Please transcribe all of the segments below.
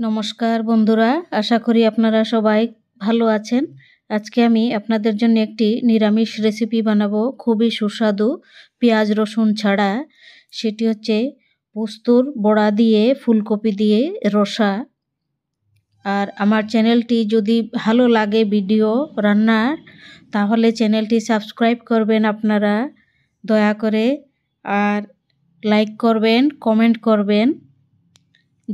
নমস্কার বন্ধুরা, আশা করি আপনারা সবাই ভালো আছেন। আজকে আমি আপনাদের জন্য একটি নিরামিষ রেসিপি বানাবো, খুবই সুস্বাদু, পেঁয়াজ রসুন ছাড়া। সেটি হচ্ছে পোস্তর বড়া দিয়ে ফুলকপি দিয়ে রসা। আর আমার চ্যানেলটি যদি ভালো লাগে ভিডিও রান্নার, তাহলে চ্যানেলটি সাবস্ক্রাইব করবেন আপনারা দয়া করে, আর লাইক করবেন, কমেন্ট করবেন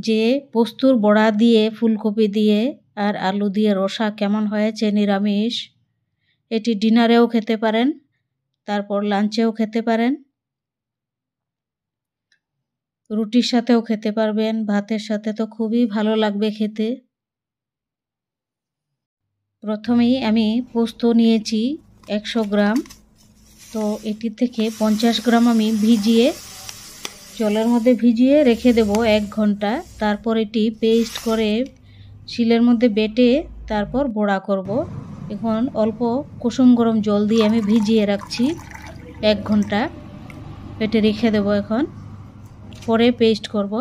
যে পোস্তর বড়া দিয়ে ফুলকপি দিয়ে আর আলু দিয়ে রসা কেমন হয়েছে নিরামিষ। এটি ডিনারেও খেতে পারেন, তারপর লাঞ্চেও খেতে পারেন, রুটির সাথেও খেতে পারবেন, ভাতের সাথে তো খুবই ভালো লাগবে খেতে। প্রথমেই আমি পোস্ত নিয়েছি 100 গ্রাম, তো এটি থেকে 50 গ্রাম আমি জলের মধ্যে ভিজিয়ে রেখে দেব 1 ঘন্টা। তারপর এটি পেস্ট করে শিলের মধ্যে বেটে তারপর বড়া করব। এখন অল্প কুসুম গরম জল দিয়ে আমি ভিজিয়ে রাখছি 1 ঘন্টা, বেটে রেখে দেব। এখন পরে পেস্ট করব।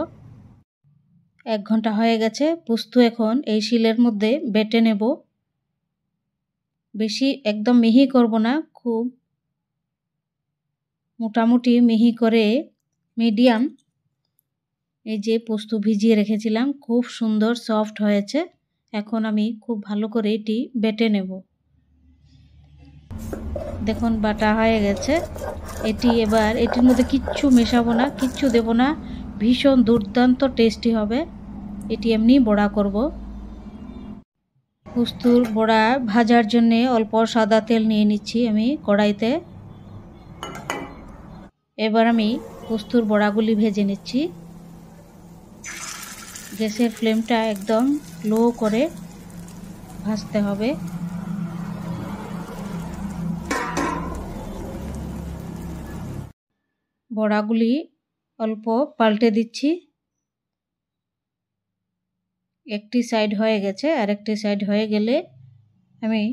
1 ঘন্টা হয়ে গেছে। পোস্ত এখন এই শিলের মধ্যে বেটে নেব। বেশি একদম মিহি করব না, খুব মোটামুটি মিহি করে মিডিয়াম। এই যে পোস্ত ভিজিয়ে রেখেছিলাম, খুব সুন্দর সফট হয়েছে। এখন আমি খুব ভালো করে এটি বেটে নেব। দেখুন বাটা হয়ে গেছে। এবার এটির মধ্যে কিচ্ছু মেশাবো না, কিচ্ছু দেব না, ভীষণ দুর্দান্ত টেস্টি হবে। এটি এমনি বড়া করব। পোস্তর বড়া ভাজার জন্য অল্প সাদা তেল নিয়ে নিচ্ছি আমি কড়াইতে। এবার আমি পোস্তর বড়াগুলি ভেজে নিচ্ছি। গ্যাসের ফ্লেমটা একদম লো করে ভাজতে হবে। বড়াগুলি অল্প পাল্টে দিচ্ছি। একটি সাইড হয়ে গেছে, আর একটি সাইড হয়ে গেলে আমি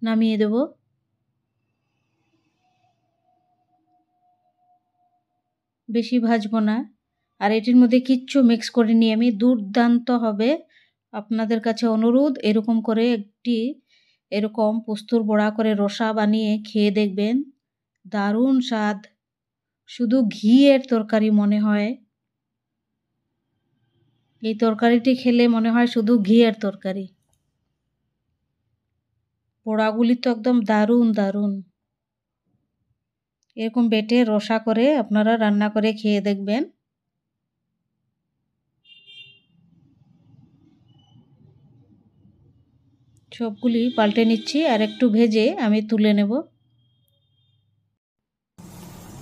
নামিয়ে দেব। বেশি ভাজবো না। আর এটির মধ্যে কিচ্ছু মিক্স করে নিয়ে আমি, দুর্দান্ত হবে। আপনাদের কাছে অনুরোধ, এরকম পোস্তর বড়া করে রসা বানিয়ে খেয়ে দেখবেন, দারুণ স্বাদ, শুধু ঘিয়ের তরকারি মনে হয়। এই তরকারিটি খেলে মনে হয় শুধু ঘিয়ের তরকারি। বড়াগুলি তো একদম দারুণ দারুণ। এরকম বেটে রসা করে আপনারা রান্না করে খেয়ে দেখবেন। সবগুলি পাল্টে নিচ্ছি, আর একটু ভেজে আমি তুলে নেব।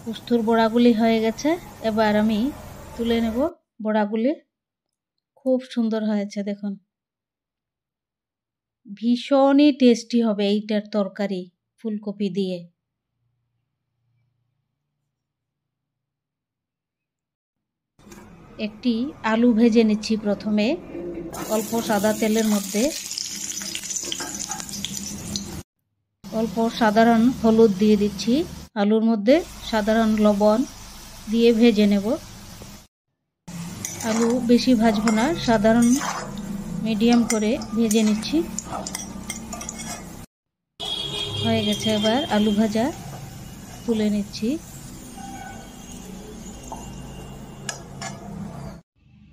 পোস্তর বড়াগুলি হয়ে গেছে, এবার আমি তুলে নেব বড়াগুলি। খুব সুন্দর হয়েছে দেখুন, ভীষণই টেস্টি হবে এইটার তরকারি ফুলকপি দিয়ে। একটি আলু ভেজে নিচ্ছি প্রথমে অল্প সাদা তেলের মধ্যে। অল্প সাধারণ হলুদ দিয়ে দিচ্ছি আলুর মধ্যে, সাধারণ লবণ দিয়ে ভেজে নেব। আলু বেশি ভাজবো না, সাধারণ মিডিয়াম করে ভেজে নিচ্ছি। হয়ে গেছে, এবার আলু ভাজা তুলে নিচ্ছি।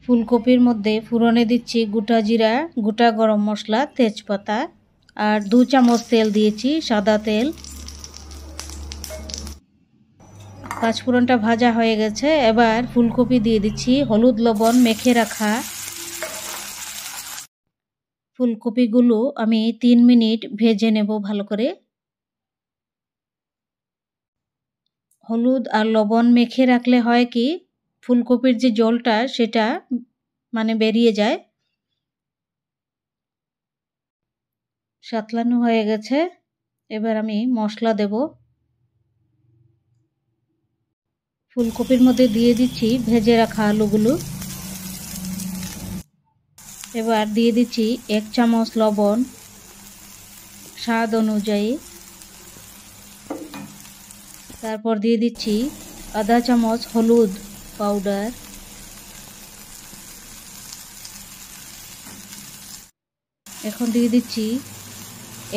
ফুলকপির মধ্যে ফোড়নে দিচ্ছি গোটা জিরা, গোটা গরম মশলা, তেজপাতা, আর 2 চামচ তেল দিয়েছি, সাদা তেল। পাঁচফোড়নটা ভাজা হয়ে গেছে, এবার ফুলকপি দিয়ে দিচ্ছি। হলুদ লবণ মেখে রাখা ফুলকপিগুলো আমি 3 মিনিট ভেজে নেব ভালো করে। হলুদ আর লবণ মেখে রাখলে হয় কি, ফুলকপির যে জলটা সেটা বেরিয়ে যায়। সাতলানো হয়ে গেছে, এবার আমি মশলা দেব। ফুলকপির মধ্যে দিয়ে দিচ্ছি ভেজে রাখা আলুগুলো। এবার দিয়ে দিচ্ছি 1 চামচ লবণ স্বাদ অনুযায়ী। তারপর দিয়ে দিচ্ছি আধা চামচ হলুদ পাউডার। এখন দিয়ে দিচ্ছি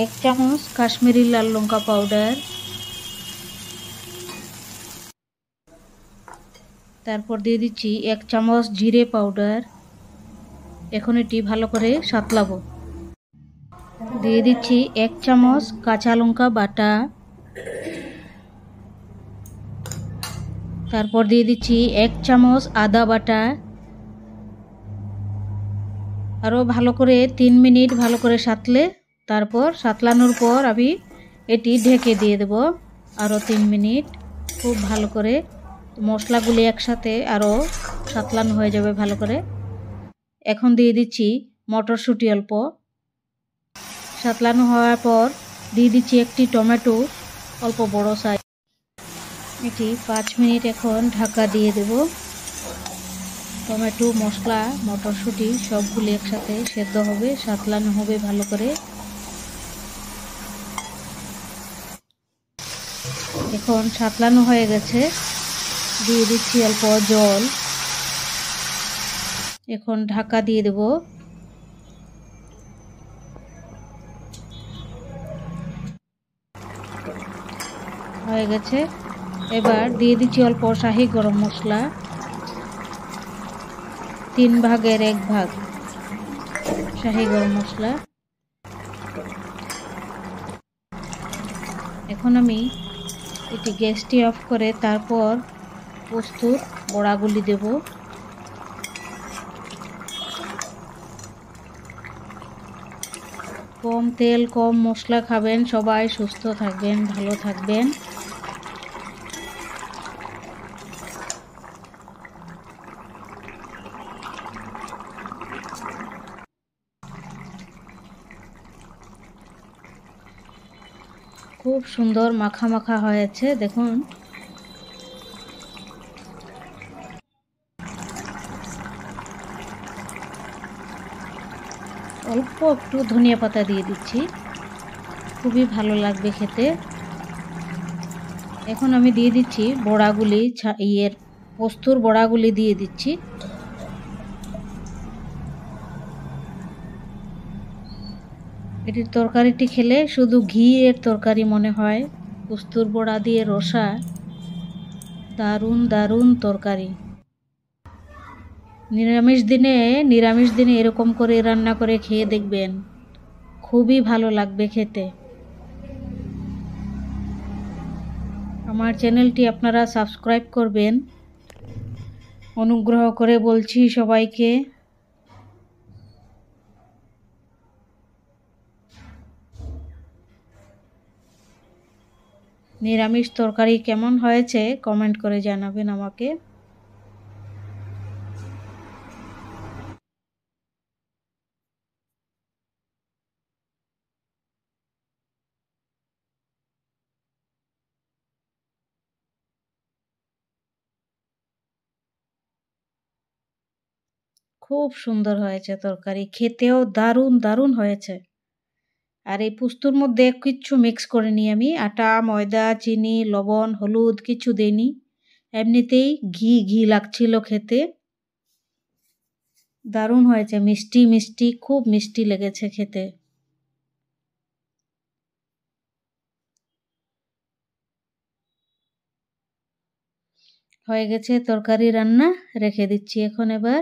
1 চামচ কাশ্মীরি লাল লঙ্কা পাউডার, তারপর দিয়ে দিচ্ছি 1 চামচ জিরে পাউডার। এখন এটি ভালো করে সাঁতলাবো। দিয়ে দিচ্ছি 1 চামচ কাঁচা লঙ্কা বাটা, তারপর দিয়ে দিচ্ছি 1 চামচ আদা বাটা। আরও ভালো করে 3 মিনিট ভালো করে সাঁতলে তারপর সাঁতলানোর পর আমি এটি ঢেকে দিয়ে দেব আরও 3 মিনিট। খুব ভালো করে মশলাগুলি একসাথে আরও সাঁতলানো হয়ে যাবে ভালো করে। এখন দিয়ে দিচ্ছি মটরশুঁটি অল্প। সাঁতলানো হওয়ার পর দিয়ে দিচ্ছি একটি টমেটো অল্প বড় সাইজ। এটি 5 মিনিট এখন ঢাকা দিয়ে দেব। টমেটো, মশলা, মটরশুঁটি সবগুলি একসাথে সেদ্ধ হবে, সাঁতলানো হবে ভালো করে। এখন সাঁতলানো হয়ে গেছে, দিয়ে দিচ্ছি অল্প জল। এখন ঢাকা দিয়ে দেব। হয়ে গেছে। এবার দিয়ে দিচ্ছি অল্প শাহি গরম মশলা, 3 ভাগের 1 ভাগ শাহি গরম মশলা। এখন আমি এটি গ্যাসটি অফ করে তারপর পোস্তর বড়াগুলি দেব। কম তেল কম মশলা খাবেন সবাই, সুস্থ থাকবেন, ভালো থাকবেন। খুব সুন্দর মাখা মাখা হয়েছে দেখুন। অল্প একটু ধনিয়া পাতা দিয়ে দিচ্ছি, খুবই ভালো লাগবে খেতে। এখন আমি দিয়ে দিচ্ছি বড়াগুলি, পোস্তর বড়াগুলি দিয়ে দিচ্ছি। এটির তরকারিটি খেলে শুধু ঘি এর তরকারি মনে হয়। পোস্তর বড়া দিয়ে রসা, দারুণ দারুণ তরকারি। নিরামিষ দিনে এরকম করে রান্না করে খেয়ে দেখবেন, খুবই ভালো লাগবে খেতে। আমার চ্যানেলটি আপনারা সাবস্ক্রাইব করবেন, অনুগ্রহ করে বলছি সবাইকে। নিরামিষ তরকারি কেমন হয়েছে কমেন্ট করে জানাবেন আমাকে। খুব সুন্দর হয়েছে তরকারি, খেতেও দারুণ দারুণ হয়েছে। আর এই পোস্তর মধ্যে কিচ্ছু মিক্স করিনি আমি, আটা, ময়দা, চিনি, লবণ, হলুদ কিছু দেইনি। এমনিতেই ঘি ঘি লাগছিল খেতে। দারুণ হয়েছে, মিষ্টি মিষ্টি, খুব মিষ্টি লেগেছে খেতে। হয়ে গেছে তরকারি রান্না, রেখে দিচ্ছি এখন এবার।